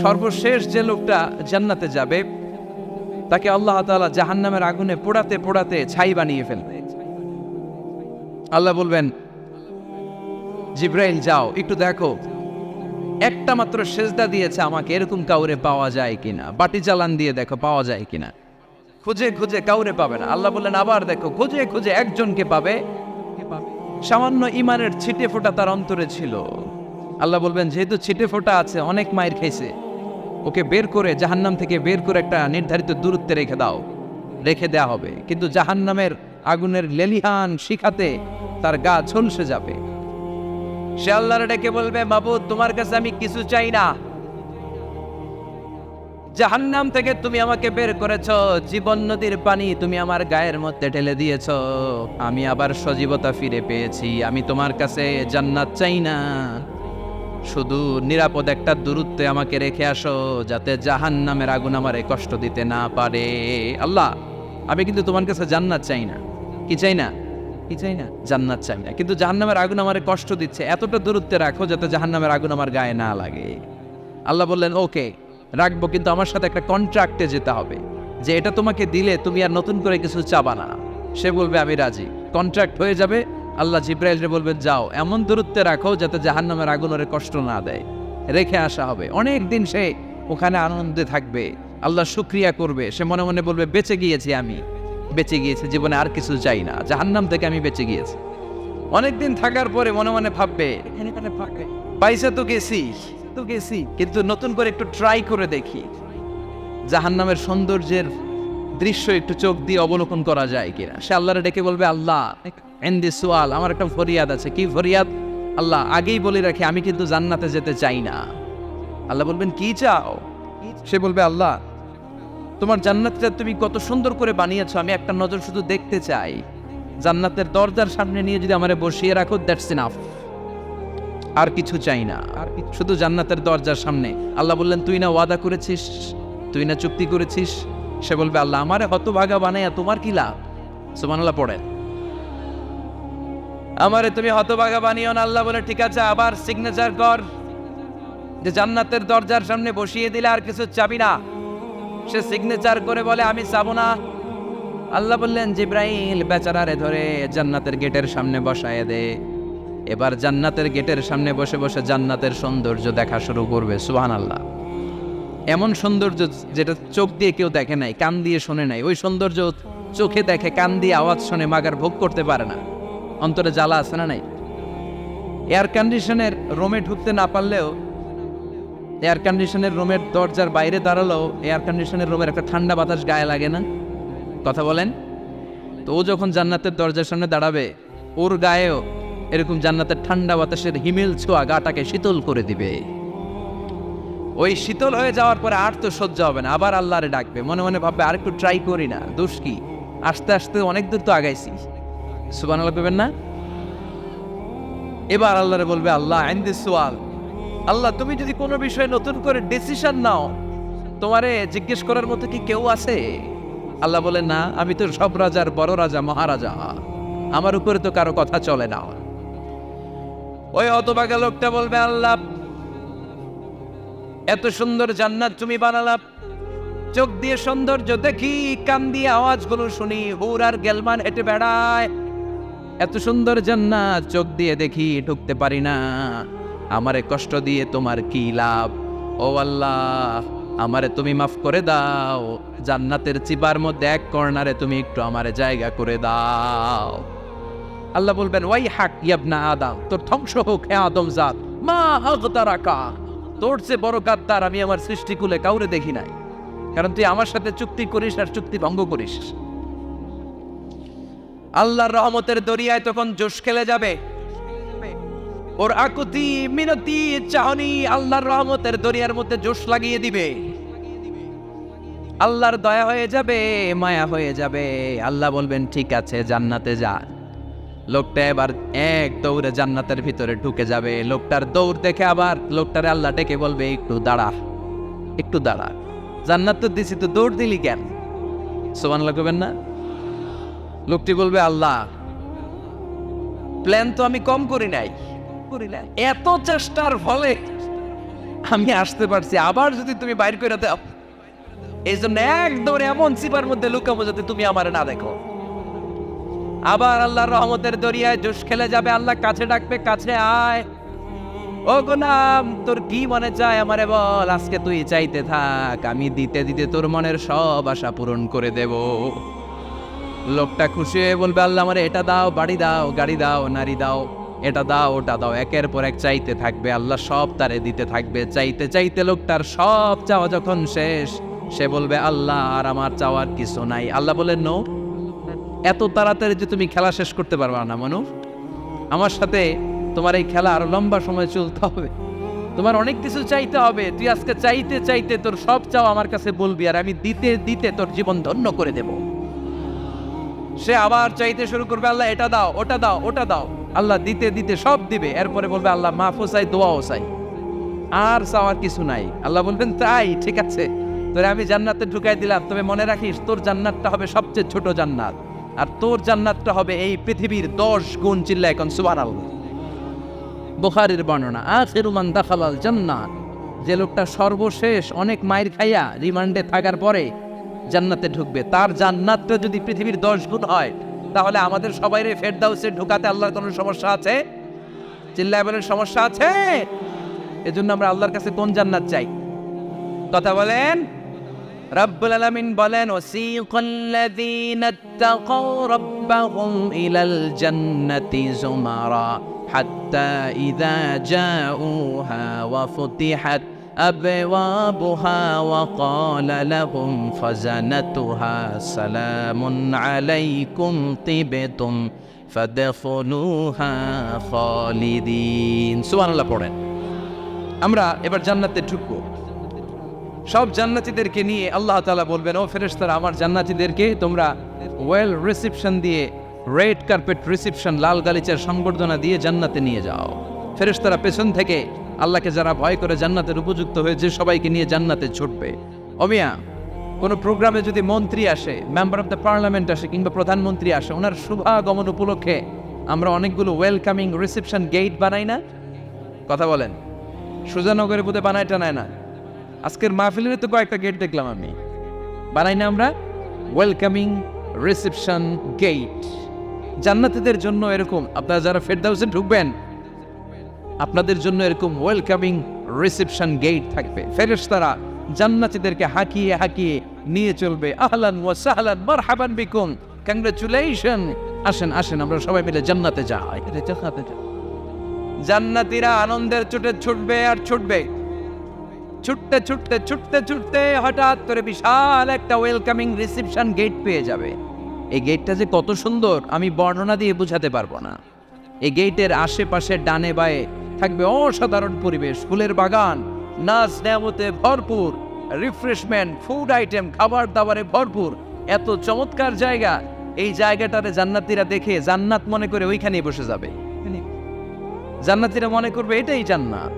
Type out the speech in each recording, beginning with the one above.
সর্বশেষ যে লোকটা জান্নাতে যাবে তাকে আল্লাহ তাআলা জাহান্নামের আগুনে পোড়াতে পোড়াতে ছাই বানিয়ে ফেলবে। আল্লাহ বলবেন, জিব্রাইল যাও একটু দেখো, একটা মাত্র সেজদা দিয়েছে আমাকে, এরকম কাউরে পাওয়া যায় কিনা, বাটি চালান দিয়ে দেখো পাওয়া যায় কিনা। খুঁজে খুঁজে কাউরে পাবে না। আল্লাহ বললেন আবার দেখো, খুঁজে খুঁজে একজনকে পাবে, সামান্য ইমানের ছিটে ফোঁটা তার অন্তরে ছিল। আল্লাহ বলবেন যেহেতু ছিটে ফোঁটা আছে, অনেক মায়ের খাইছে, ওকে বের করে জাহান্নাম থেকে বের করে একটা নির্ধারিত দূরত্বে রেখে দাও। রেখে দেয়া হবে, কিন্তু জাহান্নামের আগুনের লেলিহান শিখাতে তার গা ঝলসে যাবে। সে আল্লাহর ডেকে বলবে, মাবুদ তোমার কাছে আমি কিছু চাই না, জাহান্নাম থেকে তুমি আমাকে বের করেছো, জীবন নদীর পানি তুমি আমার গায়ের মধ্যে ঢেলে দিয়েছো, আমি আবার সজীবতা ফিরে পেয়েছি, আমি তোমার কাছে জান্নাত চাই না, শুধু নিরাপদ একটা দূরত্বে আমাকে রেখে আসো, যাতে জাহান্নামের আগুন আমারে কষ্ট দিতে না পারে। আল্লাহ আমি কিন্তু তোমার কাছে জান্নাত চাই না। কি চাই না? কি চাই না? জান্নাত চাই না, কিন্তু জাহান্নামের আগুন আমারে কষ্ট দিচ্ছে, এতটা দূরত্বে রাখো যাতে জাহান্নামের আগুন আমার গায়ে না লাগে। আল্লাহ বললেন ওকে রাখবো, কিন্তু আমার সাথে একটা কন্ট্রাক্টে যেতে হবে, যে এটা তোমাকে দিলে তুমি আর নতুন করে কিছু চাবা না। সে বলবে আমি রাজি, কন্ট্রাক্ট হয়ে যাবে। আল্লাহ জিব্রাইলকে বলবেন যাও এমন দূরত্বে রাখো যাতে জাহান্নামের আগুন ওরে কষ্ট না দেয়। রেখে আসা হবে, অনেক দিন সে ওখানে আনন্দে থাকবে, আল্লাহ শুকরিয়া করবে, সে মনে মনে বলবে বেঁচে গিয়েছি, আমি বেঁচে গিয়েছি, জীবনে আর কিছু চাই না, জাহান্নাম থেকে আমি বেঁচে গিয়েছি। অনেকদিন থাকার পরে মনে মনে ভাববে পাইসা তো গেছি, কিন্তু নতুন করে একটু ট্রাই করে দেখি, জাহান্নামের সৌন্দর্যের দৃশ্য একটু চোখ দিয়ে অবলোকন করা যায় কিনা। সে আল্লাহরে ডেকে বলবে, আল্লাহ এন্দি সোয়াল, আমার একটা ফরিয়াদ আছে। কি ফরিয়াদ? আল্লাহ আগেই বলে রাখি আমি কিন্তু জান্নাতে যেতে চাই না। আল্লাহ বলবেন কি চাও? সে বলবে আল্লাহ তোমার জান্নাতটা তুমি কত সুন্দর করে বানিয়েছো, আমি একটা নজর শুধু দেখতে চাই, জান্নাতের দরজার সামনে নিয়ে যদি আমারে বসিয়ে রাখো, দ্যাটস ইনাফ, আর কিছু চাই না, আর শুধু জান্নাতের দরজার সামনে। আল্লাহ বললেন তুই না ওয়াদা করেছিস, তুই না চুক্তি করেছিস। সে বলবে আল্লাহ আমারে হতভাগা বানাইয়া তোমার কি লাভ? সুবহানাল্লাহ পড়েন, আমারে তুমি হতভাগা বানিও না। আল্লাহ বলে ঠিক আছে, আবার সিগনেচার কর যে জান্নাতের দরজার সামনে বসিয়ে দিলে আর কিছু চাবি না। সে সিগনেচার করে বলে আমি চাবো না। আল্লাহ বললেন জিব্রাইল বেচারারে ধরে জান্নাতের গেটের সামনে বসায় দে। এবার জান্নাতের গেটের সামনে বসে বসে জান্নাতের সৌন্দর্য দেখা শুরু করবে। সুবহানাল্লাহ, এমন সৌন্দর্য যেটা চোখ দিয়ে কেউ দেখে নাই, কান দিয়ে শোনে নাই, ওই সৌন্দর্য চোখে দেখে, কান দিয়ে আওয়াজ শোনে, মাগার ভোগ করতে পারে না, অন্তরে জ্বালা আছে না নাই? এয়ার কন্ডিশনের রুমে ঢুকতে না পারলেও, এয়ার কন্ডিশনের রুমের দরজার বাইরে দাঁড়ালেও এয়ার কন্ডিশনের রুমের একটা ঠান্ডা বাতাস গায়ে লাগে না? কথা বলেন তো। ও যখন জান্নাতের দরজার সামনে দাঁড়াবে, ওর গায়েও এরকম জান্নাতের ঠান্ডা বাতাসের হিমেল ছোঁয়া গাটাকে শীতল করে দিবে। ওই শীতল হয়ে যাওয়ার পরে আর তো সহ্য হবে না, আবার আল্লাহরে ডাকবে, মনে মনে ভাববে আর একটু ট্রাই করি না, দোষ কি, আস্তে আস্তে অনেক দূর তো আগাইছি। সুবহানাল্লাহ করবেন না? এবার আল্লাহরে বলবে আল্লাহ ইনদি সুয়াল, আল্লাহ তুমি যদি কোনো বিষয়ে নতুন করে ডিসিশন নাও, তোমারে জিজ্ঞেস করার মতো কি কেউ আছে? আল্লাহ বলে না, আমি তো সব রাজার বড় রাজা, মহারাজা, আমার উপরে তো কারো কথা চলে না। ওই হতভাগা লোকটা বলবে আল্লাহ এত সুন্দর জান্নাত তুমি বানালা, চোখ দিয়ে সৌন্দর্য দেখি, কান দিয়ে আওয়াজগুলো শুনি, হুর আর গেলমান হেঁটে বেড়ায়, এত সুন্দর জান্নাত চোখ দিয়ে দেখি, ঢুকতে পারি না, আমারে কষ্ট দিয়ে তোমার কি লাভ? ও আল্লাহ আমারে তুমি মাফ করে দাও, জান্নাতের চিবার মধ্যে এক কর্নারে তুমি একটু আমারে জায়গা করে দাও। আল্লাহ বলবেন ওয়াই হাক ইয়াবনা আদম, তোর ধ্বংস হোক হে আদম জাত, মা আগতারাকা, তোর চেয়ে বড় গাদ্দার আমি আমার সৃষ্টিকুলে কাউরে দেখি নাই, কারণ তুই আমার সাথে চুক্তি করিস আর চুক্তি ভঙ্গ করিস। আল্লাহর রহমতের দরিয়ায় তখন জোশ খেলে যাবে, ওর আকুতি মিনতি চাহনি আল্লাহর রহমতের দরিয়ার মধ্যে জোশ লাগিয়ে দিবে, আল্লাহর দয়া হয়ে যাবে, মায়া হয়ে যাবে। আল্লাহ বলবেন ঠিক আছে জান্নাতে যা। লোকটা এবার এক দৌড়ে জান্নাতের ভিতরে ঢুকে যাবে। লোকটার দৌড় দেখে আবার লোকটারে আল্লাহ ডেকে বলবে একটু দাঁড়া, একটু দাঁড়া, জান্নাত তো দিছি, তো দৌড় দিলি কেন? সুবহানাল্লাহ করবেন না? লোকটি বলবে আল্লাহ প্ল্যান তো আমি কম করি নাই, এত চেষ্টার ফলে আমি আসতে পারছি, আবার যদি তুমি বাইর করে দাও, এই জন্য একদম এমন চিপার মধ্যে লুকাবো যাতে তুমি আমার না দেখো। আবার আল্লাহর রহমতের দরিয়ায় জোশ খেলে যাবে, আল্লাহ কাছে ডাকবে, কাছে আয়, ও গোলাম তোর কি মনে চায় আমারে বল, আজকে তুই চাইতে থাক, আমি দিতে দিতে তোর মনের সব আশা পূরণ করে দেব। লোকটা খুশি হয়ে বলবে, আল্লাহ আমারে এটা দাও, বাড়ি দাও, গাড়ি দাও, নারী দাও, এটা দাও, ওটা দাও, একের পর এক চাইতে থাকবে, আল্লাহ সব তারে দিতে থাকবে। চাইতে চাইতে লোকটার সব চাওয়া যখন শেষ, সে বলবে, আল্লাহ আর আমার চাওয়ার কিছু নাই। আল্লাহ বলেন, নো, এত তাড়াতাড়ি যে তুমি খেলা শেষ করতে পারবা না মানুষ, আমার সাথে তোমার এই খেলা আরো লম্বা সময় চলতে হবে, তোমার অনেক কিছু চাইতে হবে। তুই আজকে চাইতে চাইতে তোর সব চাওয়া আমার কাছে বলবি, আর আমি দিতে দিতে তোর জীবন ধন্য করে দেব। সে আবার চাইতে শুরু করবে, আল্লাহ এটা দাও, ওটা দাও, ওটা দাও, আল্লাহ দিতে দিতে সব দিবে। এরপরে বলবে, আল্লাহ মাফও চাই, দোয়াও চাই, আর চাওয়ার কিছু নাই। আল্লাহ বলবেন, তাই ঠিক আছে, তোরে আমি জান্নাতে ঢুকাই দিলাম, তবে মনে রাখিস তোর জান্নাতটা হবে সবচেয়ে ছোট জান্নাত, আর তোর জান্নাতটা হবে এই পৃথিবীর 10 গুণ। চিল্লা এখন সুবহানাল্লাহ। বুখারীর বর্ণনা, আখিরু মান দাখালাল জান্নাত, যে লোকটা সর্বশেষ অনেক মাইর খাইয়া রিমান্ডে থাকার পরে জান্নাতে ঢুকবে, তার জান্নাতটা যদি পৃথিবীর 10 গুণ হয়, তাহলে আমাদের সবাইরে ফেরদাউসে ঢুকাতে আল্লাহর কোনো সমস্যা আছে? চিল্লায় বলেন, সমস্যা আছে? এজন্য আমরা আল্লাহর কাছে কোন জান্নাত চাই? কথা বলেন। রব্বুল আলামিন বলেন, ওয়াসিকাল্লাযীনা ইত্তাকাউ রাব্বাহুম ইলাল জান্নাতি যুমারা হাত্তা ইযা জাউহা ওয়া ফুতিহাত আবওয়াবুহা ওয়া ক্বালা লাহুম খাযানাতুহা সালামুন আলাইকুম তিবতুম ফাদখুলুহা খালিদিন। সুবহানাল্লাহ পড়েন। আমরা এবার জান্নাতে ঢুকবো। সব জান্নাতীদেরকে নিয়ে আল্লাহ তাআলা বলবেন, ও ফেরেশতারা, আমার জান্নাতীদেরকে তোমরা ওয়েল রিসেপশন দিয়ে, রেড কার্পেট রিসেপশন, লাল গালিচার সংবর্ধনা দিয়ে জান্নাতে নিয়ে যাও। ফেরেশতারা পেছন থেকে আল্লাহকে যারা ভয় করে জান্নাতের উপযুক্ত হয়েছে সবাইকে নিয়ে জান্নাতে ছুটবে। অমিয়া, কোনো প্রোগ্রামে যদি মন্ত্রী আসে, মেম্বার অফ দ্য পার্লামেন্ট আসে, কিংবা প্রধানমন্ত্রী আসে, ওনার শুভাগমন উপলক্ষে আমরা অনেকগুলো ওয়েলকামিং রিসেপশন গেট বানাই না? কথা বলেন। সুজানগরে বোধহয় বানায় টানায় না, আজকের মাহফিলের তো কয়েকটা গেট দেখলাম আমি, বানাই না আমরা ওয়েলকামিং রিসেপশন গেট। জান্নাতীদের জন্য এরকম, আপনারা যারা ফেরদাউসে ঢুকবেন আপনাদের জন্য এরকম ওয়েলকামিং রিসেপশন গেট থাকবে। ফেরেশতারা জান্নাতীদেরকে হাঁকিয়ে হাঁকিয়ে নিয়ে চলবে, আহলান ওয়া সাহলান মারহাবান বিকুম, কংগ্রাচুলেশন, আসেন আসেন আমরা সবাই মিলে জান্নাতে যাই। জান্নাতীরা আনন্দের চোটে ছুটবে আর ছুটবে, ছুটতে ছুটতে ছুটতে ছুটতে হঠাৎ করে বিশাল একটা ওয়েলকামিং রিসেপশন গেট পেয়ে যাবে। এই গেটটা যে কত সুন্দর আমি বর্ণনা দিয়ে বোঝাতে পারবো না। এই গেটের আশেপাশে ডানে বায়ে থাকবে অসাধারণ পরিবেশ, ফুলের বাগান, নাচ নেয়ামতে ভরপুর, রিফ্রেশমেন্ট, ফুড আইটেম, খাবার দাবারে ভরপুর, এত চমৎকার জায়গা। এই জায়গাটারে জান্নাতীরা দেখে জান্নাত মনে করে ওইখানেই বসে যাবে। জান্নাতীরা মনে করবে এটাই জান্নাত,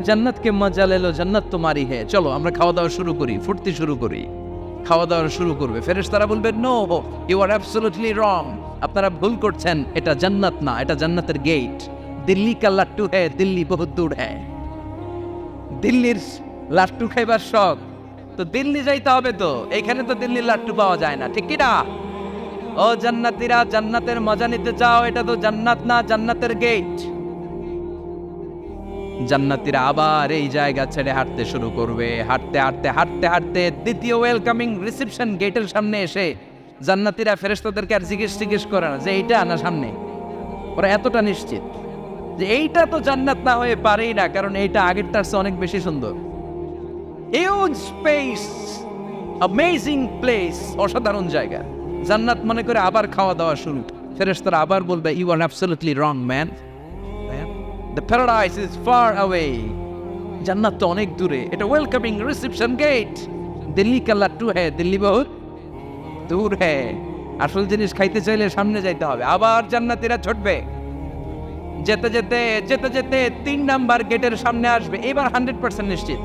জান্নাতকে মজা লেলো, জান্নাত তোমারই হে, চলো আমরা খাওয়া দাওয়া শুরু করি, ফুর্তি শুরু করি। খাওয়া দাওয়া শুরু করবে। ফেরেশতারা বলবে, no, you are absolutely wrong, আপনারা ভুল করছেন, এটা জান্নাত না, এটা জান্নাতের গেট। দিল্লি কা লাট্টু হ্যায়, দিল্লি বহুত দূর হ্যায়। দিল্লির লাট্টু খাইবার শখ তো দিল্লি যাইতে হবে, তো এখানে তো দিল্লির লাট্টু পাওয়া যায় না, ঠিক কি না? ও জান্নাতীরা, জান্নাতের মজা নিতে চাও, এটা তো জান্নাত না, জান্নাতের গেট। জান্নাতীরা আবার এই জায়গা ছেড়ে হাঁটতে শুরু করবে। হাঁটতে হাঁটতে হাঁটতে হাঁটতে দ্বিতীয় ওয়েলকামিং রিসেপশন গেটের সামনে এসে জান্নাতীরা ফেরেশতাদেরকে আর জিজ্ঞেস করে না যে এইটা না সামনে, ওরা এতটা নিশ্চিত যে এইটা তো জান্নাত না হয়ে পারেই না, কারণ এইটা আগেরটার চেয়ে অনেক বেশি সুন্দর। হিউজ স্পেস, অ্যামেজিং প্লেস, অসাধারণ জায়গা। জান্নাত মনে করে আবার খাওয়া দাওয়া শুরু। ফেরেশতারা আবার বলবে, you are absolutely wrong man, the paradise is far away, জান্নাত তো অনেক দূরে, এটা ওয়েলকামিং রিসেপশন গেট। দিল্লি কা লাট্টু হ্যায়, দিল্লি বহুত দূর হ্যায়। আসল জিনিস খাইতে চাইলে সামনে যাইতে হবে। আবার জান্নাতীরা ছুটবে, যেতে যেতে যেতে যেতে 3 নাম্বার গেটের সামনে আসবে। এবার 100% নিশ্চিত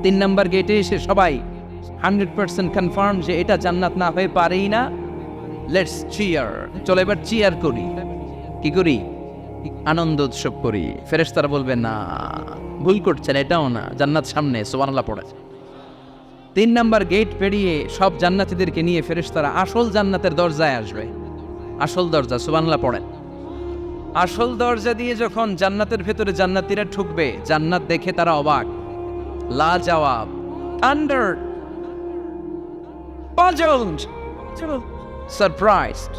3 নাম্বার গেটে এসে সবাই 100% কনফার্ম যে এটা জান্নাত না হয়ে পারেই না। লেটস চিয়ার, চলো এবার চিয়ার করি। কি করি? আনন্দ উৎসব করি। ফেরেশতারা বলবে, না, ভুল করছেন, এটাও না, জান্নাত সামনে, সুবহানাল্লাহ পড়ে। 3 নাম্বার গেট পেরিয়ে সব জান্নাতীদেরকে নিয়ে ফেরেশতারা আসল জান্নাতের দরজায় আসবে। আসল দরজা, সুবহানাল্লাহ পড়েন। আসল দরজা দিয়ে যখন জান্নাতের ভেতরে জান্নাতীরা ঢুকবে, জান্নাত দেখে তারা অবাক, লাজবাব, আন্ডার, পাজলড, সারপ্রাইজড,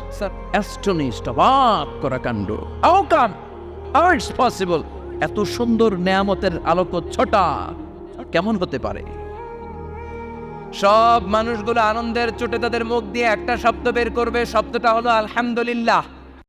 অ্যাস্টনিশড, অবাক করা কাণ্ড। How come, how it's possible, এত সুন্দর নেয়ামতের আলোকচ্ছটা কেমন হতে পারে? সব মানুষগুলো আনন্দের চোটে তাদের মুখ দিয়ে একটা শব্দ বের করবে, শব্দটা হলো আলহামদুলিল্লাহ।